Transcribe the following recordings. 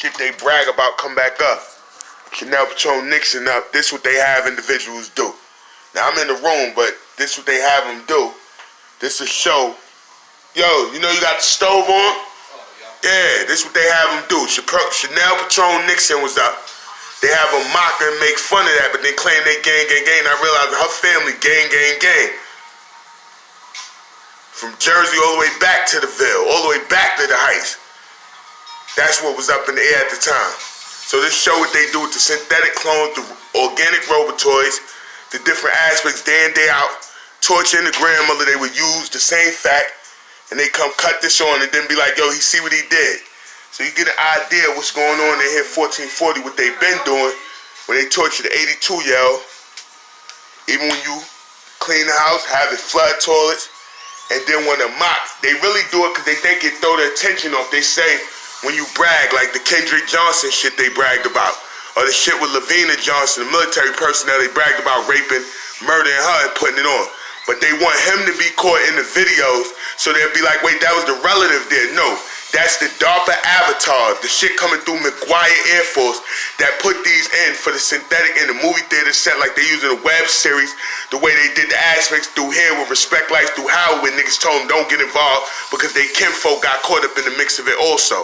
shit they brag about come back up. Chanel Patron Nixon up. This what they have individuals do. Now I'm in the room, but this what they have them do. This a show. Yo, you know you got the stove on? Yeah, this what they have them do. Chanel Patron Nixon was up. They have them mock and make fun of that, but then claim they gang. I realized her family gang. From Jersey all the way back to the Ville, all the way back to the Heights. That's what was up in the air at the time. So this show what they do with the synthetic clones, the organic robotoids, the different aspects day in, day out, torturing the grandmother. They would use the same fact, and they come cut this on and then be like, yo, he see what he did. So you get an idea of what's going on in here 1440, what they've been doing when they torture the 82-year-old. Even when you clean the house, have it flood toilets, and then when they mock, they really do it because they think it throw the attention off. They say when you brag, like the Kendrick Johnson shit they bragged about, or the shit with Lavina Johnson, the military personnel, they bragged about raping, murdering her and putting it on. But they want him to be caught in the videos, so they'll be like, wait, that was the relative there. No, that's the DARPA avatar, the shit coming through McGuire Air Force that put these in for the synthetic in the movie theater set like they use in a web series, the way they did the aspects through here with Respect Life through Howard when niggas told them don't get involved because they kinfolk got caught up in the mix of it also.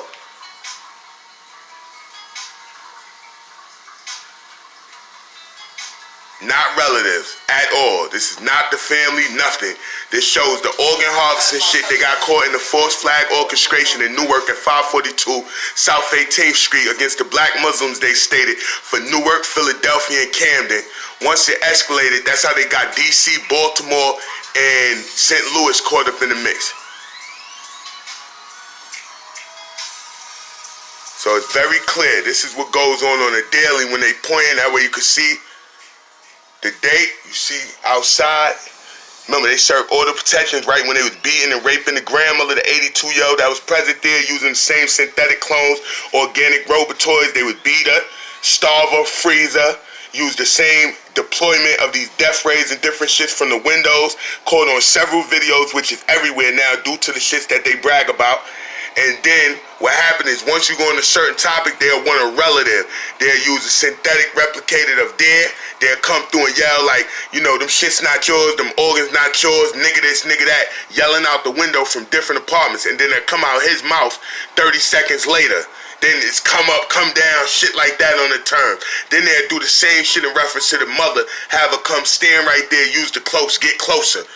Not relatives at all. This is not the family, nothing. This shows the organ harvesting shit. They got caught in the false flag orchestration in Newark at 542 South 18th Street against the black Muslims, they stated, for Newark, Philadelphia, and Camden. Once it escalated, that's how they got DC, Baltimore, and St. Louis caught up in the mix. So it's very clear. This is what goes on a daily when they point in. That way you can see the date, you see outside. Remember, they served order protections right when they was beating and raping the grandmother, the 82-year-old that was present there, using the same synthetic clones, organic robotoids. They would beat her, starve her, freeze her, use the same deployment of these death rays and different shits from the windows, caught on several videos, which is everywhere now due to the shits that they brag about. And then what happened is once you go on a certain topic, they'll want a relative. They'll use a synthetic replicated of their. They'll come through and yell like, you know, them shit's not yours, them organs not yours, nigga this, nigga that, yelling out the window from different apartments. And then they'll come out his mouth 30 seconds later. Then it's come up, come down, shit like that on the term. Then they'll do the same shit in reference to the mother, have her come stand right there, use the close, get closer.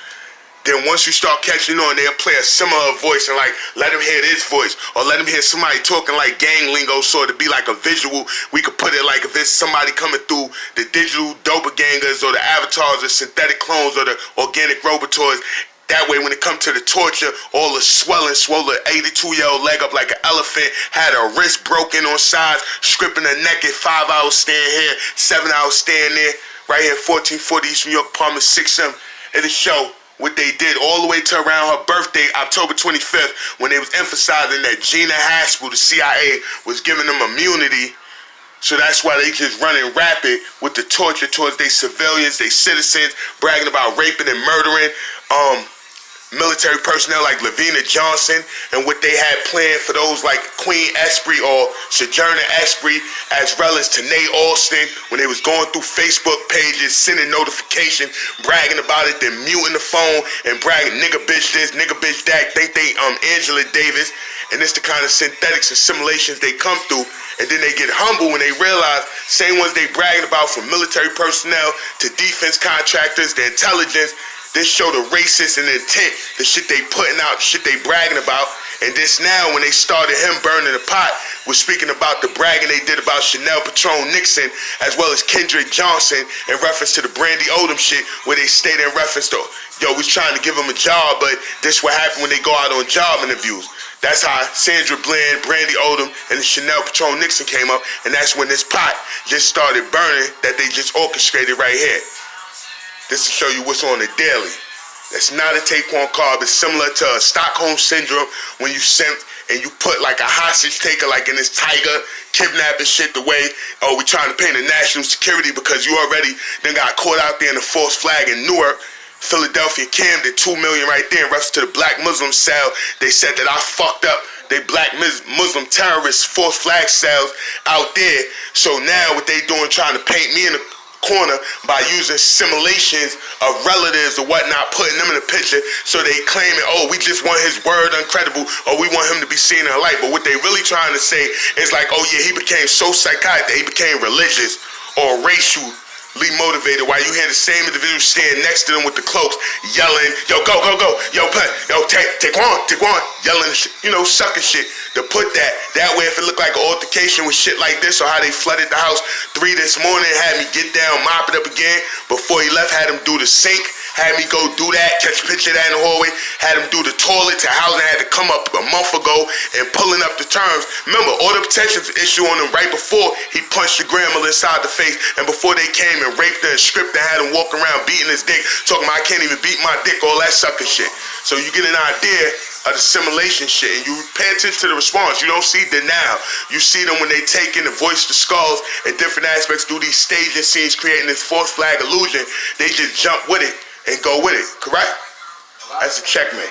Then once you start catching on, they'll play a similar voice and like, let him hear this voice. Or let him hear somebody talking like gang lingo, so to be like a visual. We could put it like if it's somebody coming through the digital doppelgangers or the avatars or synthetic clones or the organic robotoids. That way when it comes to the torture, all the swelling, swole the 82-year-old leg up like an elephant, had her wrist broken on sides, stripping her neck at 5 hours staying here, 7 hours staying there, right here 1440 East New York, apartment 6M. It'll show what they did all the way to around her birthday, October 25th, when they was emphasizing that Gina Haspel, the CIA, was giving them immunity. So that's why they just running rapid with the torture towards their civilians, their citizens, bragging about raping and murdering military personnel like Lavina Johnson and what they had planned for those like Queen Esprit or Sojourner Esprit, as well as Tanae Alston, when they was going through Facebook pages, sending notifications, bragging about it, then muting the phone and bragging nigga bitch this, nigga bitch that, think they Angela Davis. And it's the kind of synthetics and simulations they come through, and then they get humble when they realize same ones they bragging about, from military personnel to defense contractors, the intelligence. This show the racist and the intent, the shit they putting out, the shit they bragging about. And this now, when they started him burning the pot, was speaking about the bragging they did about Chanel Patron Nixon, as well as Kendrick Johnson, in reference to the Brandy Odom shit, where they stated in reference to, yo, we was trying to give him a job, but this what happened when they go out on job interviews. That's how Sandra Bland, Brandy Odom, and the Chanel Patron Nixon came up, and that's when this pot just started burning that they just orchestrated right here. This to show you what's on the daily. That's not a Taquan Carb. It's similar to a Stockholm Syndrome when you sent and you put like a hostage taker like in this Tiger kidnapping shit the way, oh, we trying to pay the national security because you already then got caught out there in the false flag in Newark, Philadelphia, Camden, 2 million right there in reference to the black Muslim cell. They said that I fucked up they black Muslim terrorists, false flag cells out there. So now what they doing, trying to paint me in the corner by using simulations of relatives or whatnot, putting them in the picture, so they claiming, oh, we just want his word uncredible, or we want him to be seen in a light. But what they really trying to say is like, oh yeah, he became so psychotic that he became religious or racially motivated, while you hear the same individual stand next to them with the cloaks yelling, yo, go, go, go, yo, put, yo, take one, yelling shit, you know, sucker shit, to put that way, if it looked like an altercation with shit like this, or how they flooded the house 3 this morning, had me get down, mop it up again, before he left, had him do the sink, had me go do that, catch a picture of that in the hallway, had him do the toilet to housing, had to come up a month ago and pulling up the terms. Remember, order of protection issue on him right before he punched the grandmother inside the face, and before they came and raped her and stripped her, had him walking around beating his dick, talking about I can't even beat my dick, all that sucker shit. So you get an idea of the simulation shit, and you pay attention to the response. You don't see denial. You see them when they take in the voice, the skulls, and different aspects through these staging scenes, creating this false flag illusion. They just jump with it and go with it, correct? That's a checkmate.